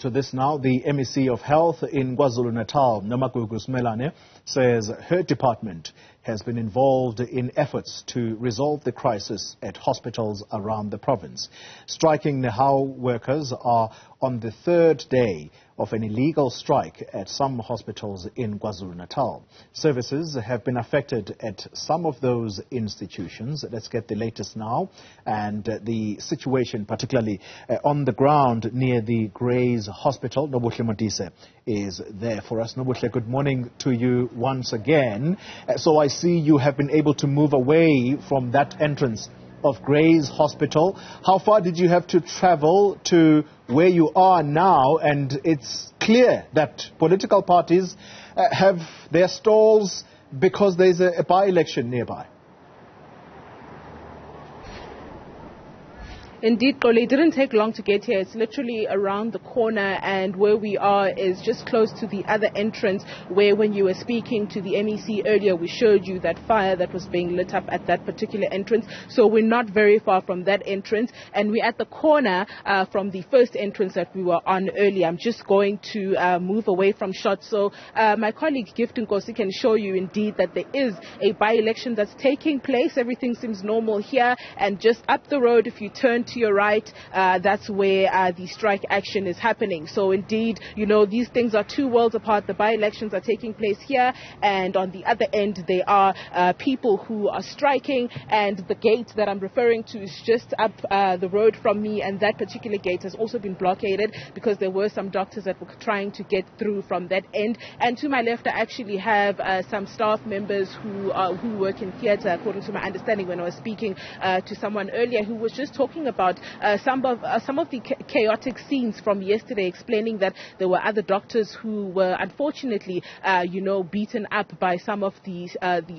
To this now, the MEC of Health in KwaZulu-Natal, Nomagugu Simelane, says her department has been involved in efforts to resolve the crisis at hospitals around the province. Striking Nehawu workers are on the third day of an illegal strike at some hospitals in KwaZulu-Natal. Services have been affected at some of those institutions. Let's get the latest now. And the situation, particularly on the ground near the Grays Hospital, Nobuhle Modise is there for us. Nobuhle, good morning to you once again. So I see you have been able to move away from that entrance of Grays Hospital. How far did you have to travel to where you are now? And it's clear that political parties have their stalls because there's a by-election nearby. Indeed, Kole, it didn't take long to get here. It's literally around the corner, and where we are is just close to the other entrance where, when you were speaking to the MEC earlier, we showed you that fire that was being lit up at that particular entrance. So we're not very far from that entrance, and we're at the corner from the first entrance that we were on earlier. I'm just going to move away from shot so my colleague Gift Nkosi can show you indeed that there is a by-election that's taking place. Everything seems normal here, and just up the road, if you turn to your right, that's where the strike action is happening. So indeed, you know, these things are two worlds apart. The by-elections are taking place here, and on the other end there are people who are striking, and the gate that I'm referring to is just up the road from me, and that particular gate has also been blockaded because there were some doctors that were trying to get through from that end. And to my left, I actually have some staff members who work in theatre, according to my understanding when I was speaking to someone earlier who was just talking about some of the chaotic scenes from yesterday, explaining that there were other doctors who were unfortunately, beaten up by some of the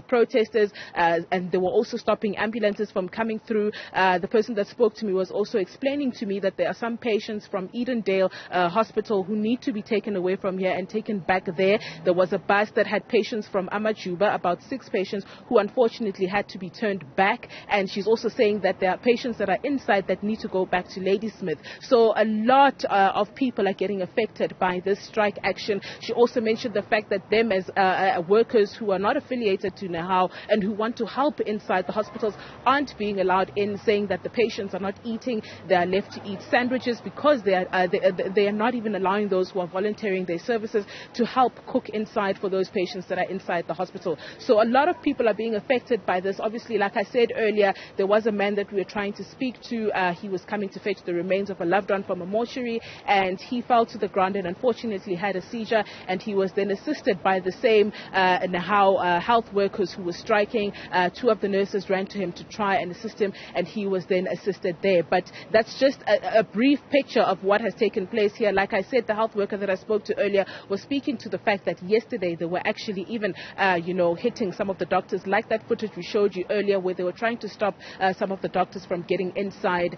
protesters, and they were also stopping ambulances from coming through. The person that spoke to me was also explaining to me that there are some patients from Edendale Hospital who need to be taken away from here and taken back there. There was a bus that had patients from Amajuba, about 6 patients, who unfortunately had to be turned back, and she's also saying that there are patients that are inside that need to go back to Ladysmith. So a lot of people are getting affected by this strike action. She also mentioned the fact that them as workers who are not affiliated to Nehawu and who want to help inside the hospitals aren't being allowed in, saying that the patients are not eating. They are left to eat sandwiches because they are not even allowing those who are volunteering their services to help cook inside for those patients that are inside the hospital. So a lot of people are being affected by this. Obviously, like I said earlier, there was a man that we were trying to speak to. He was coming to fetch the remains of a loved one from a mortuary, and he fell to the ground and unfortunately had a seizure, and he was then assisted by the same Nehawu health workers who were striking. 2 of the nurses ran to him to try and assist him, and he was then assisted there. But that's just a brief picture of what has taken place here. Like I said, the health worker that I spoke to earlier was speaking to the fact that yesterday they were actually even hitting some of the doctors, like that footage we showed you earlier where they were trying to stop some of the doctors from getting inside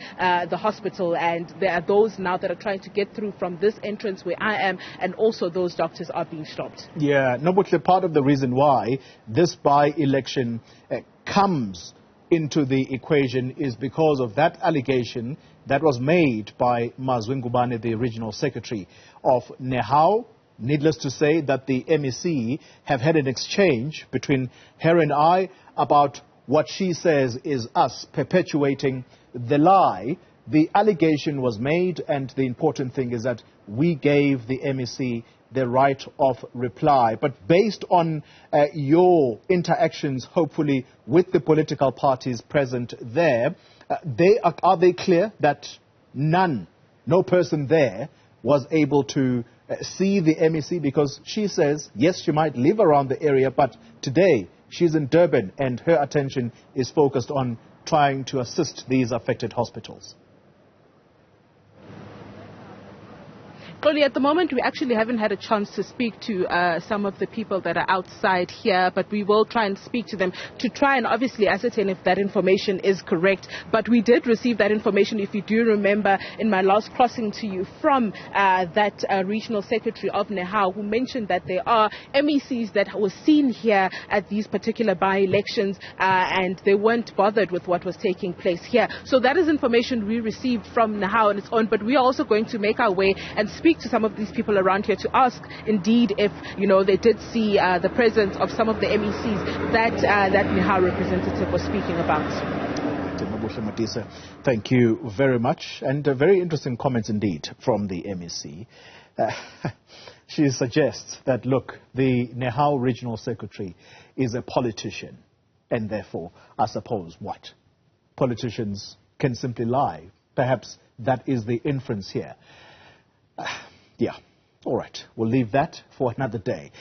the hospital, and there are those now that are trying to get through from this entrance where I am, and also those doctors are being stopped. Yeah, Nobuhle, part of the reason why this by-election comes into the equation is because of that allegation that was made by Mazwingubane, the original secretary of Nehawu. Needless to say that the MEC have had an exchange between her and I about what she says is us perpetuating the lie. The allegation was made, and the important thing is that we gave the MEC the right of reply. But based on your interactions, hopefully, with the political parties present there, are they clear that no person there was able to see the MEC? Because she says, yes, she might live around the area, but today she's in Durban and her attention is focused on trying to assist these affected hospitals. Only at the moment, we actually haven't had a chance to speak to some of the people that are outside here, but we will try and speak to them to try and obviously ascertain if that information is correct. But we did receive that information, if you do remember, in my last crossing to you from that regional secretary of Nehawu, who mentioned that there are MECs that were seen here at these particular by-elections and they weren't bothered with what was taking place here. So that is information we received from Nehawu on its own, but we are also going to make our way and speak speak to some of these people around here to ask indeed if, they did see the presence of some of the MECs that Nehawu representative was speaking about. Nobuhle Modise, thank you very much, and very interesting comments indeed from the MEC. She suggests that, look, the Nehawu Regional Secretary is a politician, and therefore, I suppose, what? Politicians can simply lie. Perhaps that is the inference here. Yeah, all right, we'll leave that for another day.